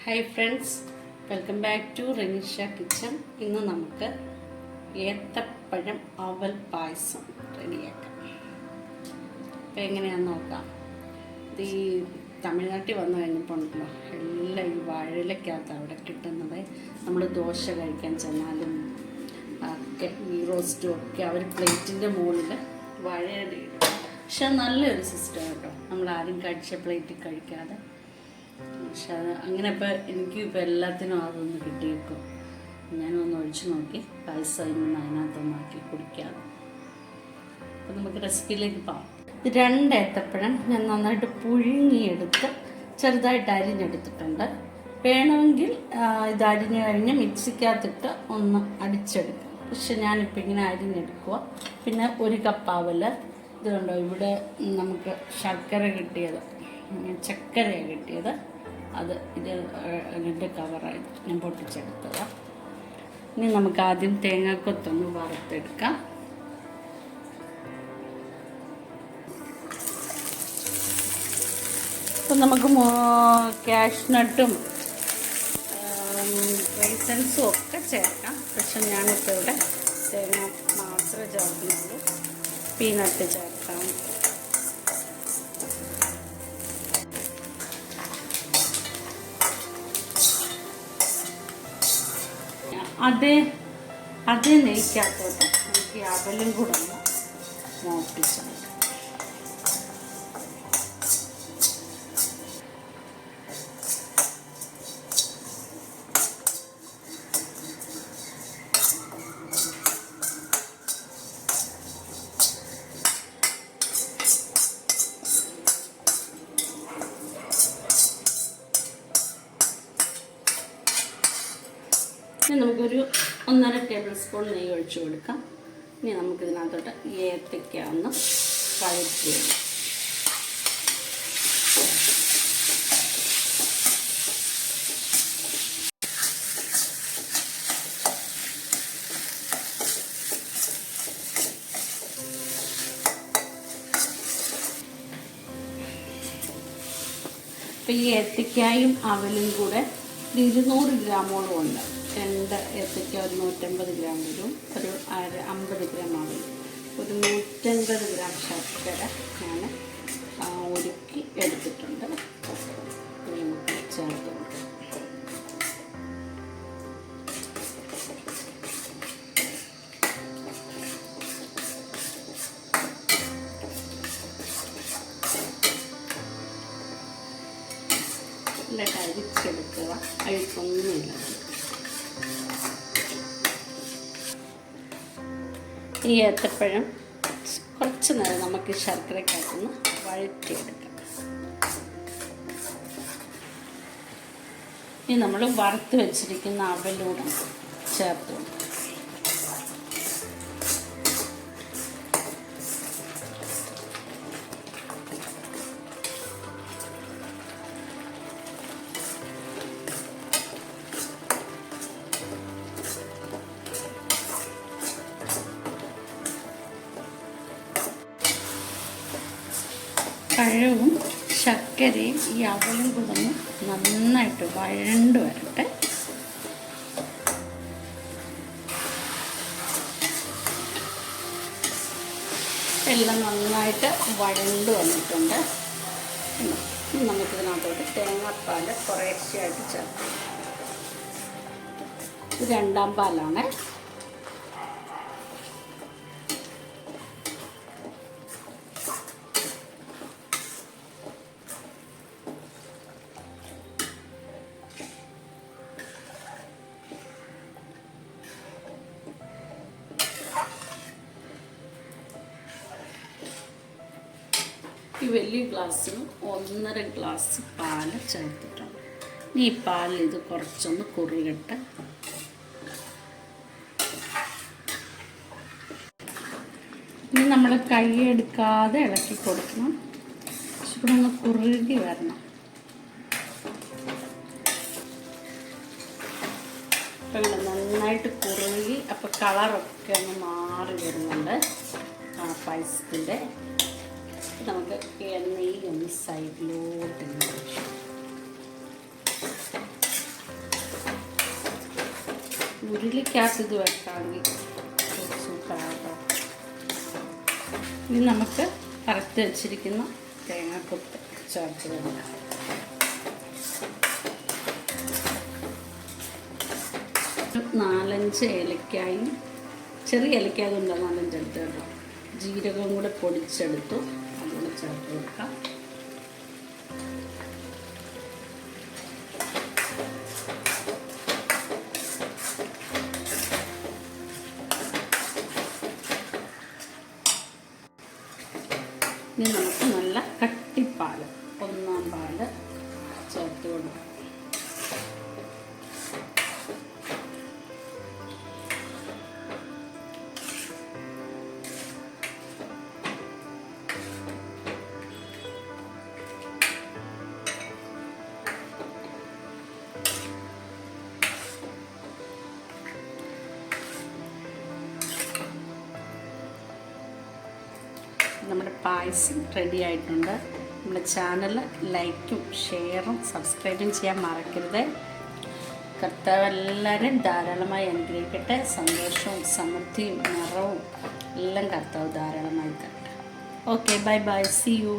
Hi friends, welcome back to Renisha kitchen. ഇന്ന് നമുക്ക് ഏത്തപ്പഴം അവൽ പായസം റെഡിയാക്കാം. അപ്പോൾ എങ്ങനെയാണെന്ന് നോക്കാം. ഇത് ഈ തമിഴ്നാട്ടിൽ വന്നു കഴിഞ്ഞപ്പോൾ ഉണ്ടല്ലോ, എല്ലാം ഈ വാഴയിലക്കകത്ത് അവിടെ കിട്ടുന്നത്. നമ്മൾ ദോശ കഴിക്കാൻ ചെന്നാലും ഒക്കെ ഈ റോസ്റ്റും ഒക്കെ അവർ പ്ലേറ്റിൻ്റെ മുകളിൽ വാഴയുടെ ഇടും. പക്ഷെ നല്ലൊരു സിസ്റ്റം കേട്ടോ, നമ്മളാരും കഴിച്ച പ്ലേറ്റിൽ കഴിക്കാതെ. പക്ഷെ അത് അങ്ങനെ ഇപ്പോൾ എനിക്കിപ്പോൾ എല്ലാത്തിനും അതൊന്ന് കിട്ടിയേക്കും. ഞാനൊന്ന് ഒഴിച്ചു നോക്കി പായസം അതിനകത്തൊന്നാക്കി കുടിക്കാതെ. അപ്പോൾ നമുക്ക് റെസിപ്പിയിലേക്ക് പോകാം. ഇത് 2 ഏത്തപ്പഴം ഞാൻ നന്നായിട്ട് പുഴുങ്ങിയെടുത്ത് ചെറുതായിട്ട് അരിഞ്ഞെടുത്തിട്ടുണ്ട്. വേണമെങ്കിൽ ഇത് അരിഞ്ഞ് കഴിഞ്ഞ് മിക്സിക്കകത്തിട്ട് ഒന്ന് അടിച്ചെടുക്കാം. പക്ഷെ ഞാനിപ്പോൾ ഇങ്ങനെ അരിഞ്ഞെടുക്കുക. പിന്നെ 1 കപ്പ് അവൽ. ഇത് കണ്ടോ, ഇവിടെ നമുക്ക് ശർക്കര കിട്ടിയത്, ചക്കരയാണ് കിട്ടിയത്. അത് ഇതിൻ്റെ കവറായി ഞാൻ പൊട്ടിച്ചെടുത്തതാണ്. ഇനി നമുക്ക് ആദ്യം തേങ്ങാക്കൊത്തൊന്ന് വറുത്തെടുക്കാം. അപ്പം നമുക്ക് കാഷ്നട്ടും റൈസൻസും ഒക്കെ ചേർക്കാം. പക്ഷെ ഞാനിപ്പോൾ ഇവിടെ തേങ്ങ മാത്രമേ ചേർക്കുന്നുള്ളൂ. പീനട്ട് ചേർക്കാം. അതേ നെയ്ക്കകത്തോട്ട് എനിക്ക് അവലും കൂടെ ഒന്ന് മൂപ്പിച്ചെടുക്കാം. ഇനി നമുക്കൊരു 1.5 ടേബിൾ സ്പൂൺ നെയ്യ് ഒഴിച്ചു കൊടുക്കാം. ഇനി നമുക്കിതിനകത്തോട്ട് ഏത്തയ്ക്ക ഒന്ന് വഴറ്റിയിടാം. അപ്പോൾ ഈ ഏത്തയ്ക്കായും അവലും കൂടെ 200 ഗ്രാമോളം ഉണ്ട്. 2 ഏത്തയ്ക്ക ഒരു 150 ഗ്രാം വരും. ഒരു 50 ഗ്രാം അവൽ, ഒരു 150 ഗ്രാം ശർക്കര ഞാൻ ഉരുക്കി എടുത്തിട്ടുണ്ട്. നമുക്ക് ചേർത്ത് കൊടുക്കാം. നല്ല അരിച്ചെടുക്കുക, അഴുക്കൊന്നുമില്ല. ഈ ഏത്തപ്പഴം കുറച്ച് നേരം നമുക്ക് ശർക്കരക്കകത്തൊന്ന് വഴറ്റിയെടുക്കാം. ഇനി നമ്മൾ വറുത്ത് വെച്ചിരിക്കുന്ന അവലൂടെ ചേർത്ത് കൊടുക്കാം. പഴവും ശർക്കരയും ഈ അവലും കൂടെ നന്നായിട്ട് വഴണ്ട് വരട്ടെ. എല്ലാം നന്നായിട്ട് വഴണ്ട് വന്നിട്ടുണ്ട്. നമുക്കിതിനകത്തോട്ട് തേങ്ങാപ്പാൽ കുറേശ്ശെയായിട്ട് ചേർക്കാം. ഇത് 2ാം പാലാണ്. ഈ വലിയ ഗ്ലാസ്സിന് 1.5 ഗ്ലാസ് പാല് ചേർത്തിട്ടുണ്ട്. ഈ പാലിൽ ഇത് കുറച്ചൊന്ന് കുറുകട്ടെ. ഇനി നമ്മൾ കൈയെടുക്കാതെ ഇളക്കി കൊടുക്കണം. ഇവിടെ ഒന്ന് കുറുകി വരണം. അപ്പം ഇവിടെ നന്നായിട്ട് കുറുകി, അപ്പോൾ കളറൊക്കെ ഒന്ന് മാറി വരുന്നുണ്ട് ആ പായസത്തിൻ്റെ. നമുക്ക് നെയ്യൊന്ന് സൈഡിലോട്ട് ഉരുളിക്കകത്ത് ഇത് വെക്കാമെങ്കിൽ സൂപ്പറാട്ടോ. ഇനി നമുക്ക് കറുത്ത് വെച്ചിരിക്കുന്ന തേങ്ങാക്കൊത്ത് ചേർത്ത് കൊടുക്കാം. നാലഞ്ച് ഏലക്കായും, ചെറിയ ഏലക്കായ കൊണ്ട് 4-5 എടുത്ത് കേട്ടോ. ജീരകവും കൂടെ പൊടിച്ചെടുത്തു, അതുകൂടെ ചേർത്ത് കൊടുക്കാം. ഇനി നമുക്ക് നല്ല കട്ടിപ്പാൽ, 1 പാൽ ചേർത്ത് കൊടുക്കാം. നമ്മുടെ പായസം റെഡി ആയിട്ടുണ്ട്. നമ്മുടെ ചാനൽ ലൈക്കും ഷെയറും സബ്സ്ക്രൈബും ചെയ്യാൻ മറക്കരുത്. കർത്താവ് എല്ലാവരും ധാരാളമായി അനുഗ്രഹിക്കട്ടെ. സന്തോഷവും സമൃദ്ധിയും നിറവും എല്ലാം കർത്താവ് ധാരാളമായി തരട്ടെ. Okay, bye bye, see U.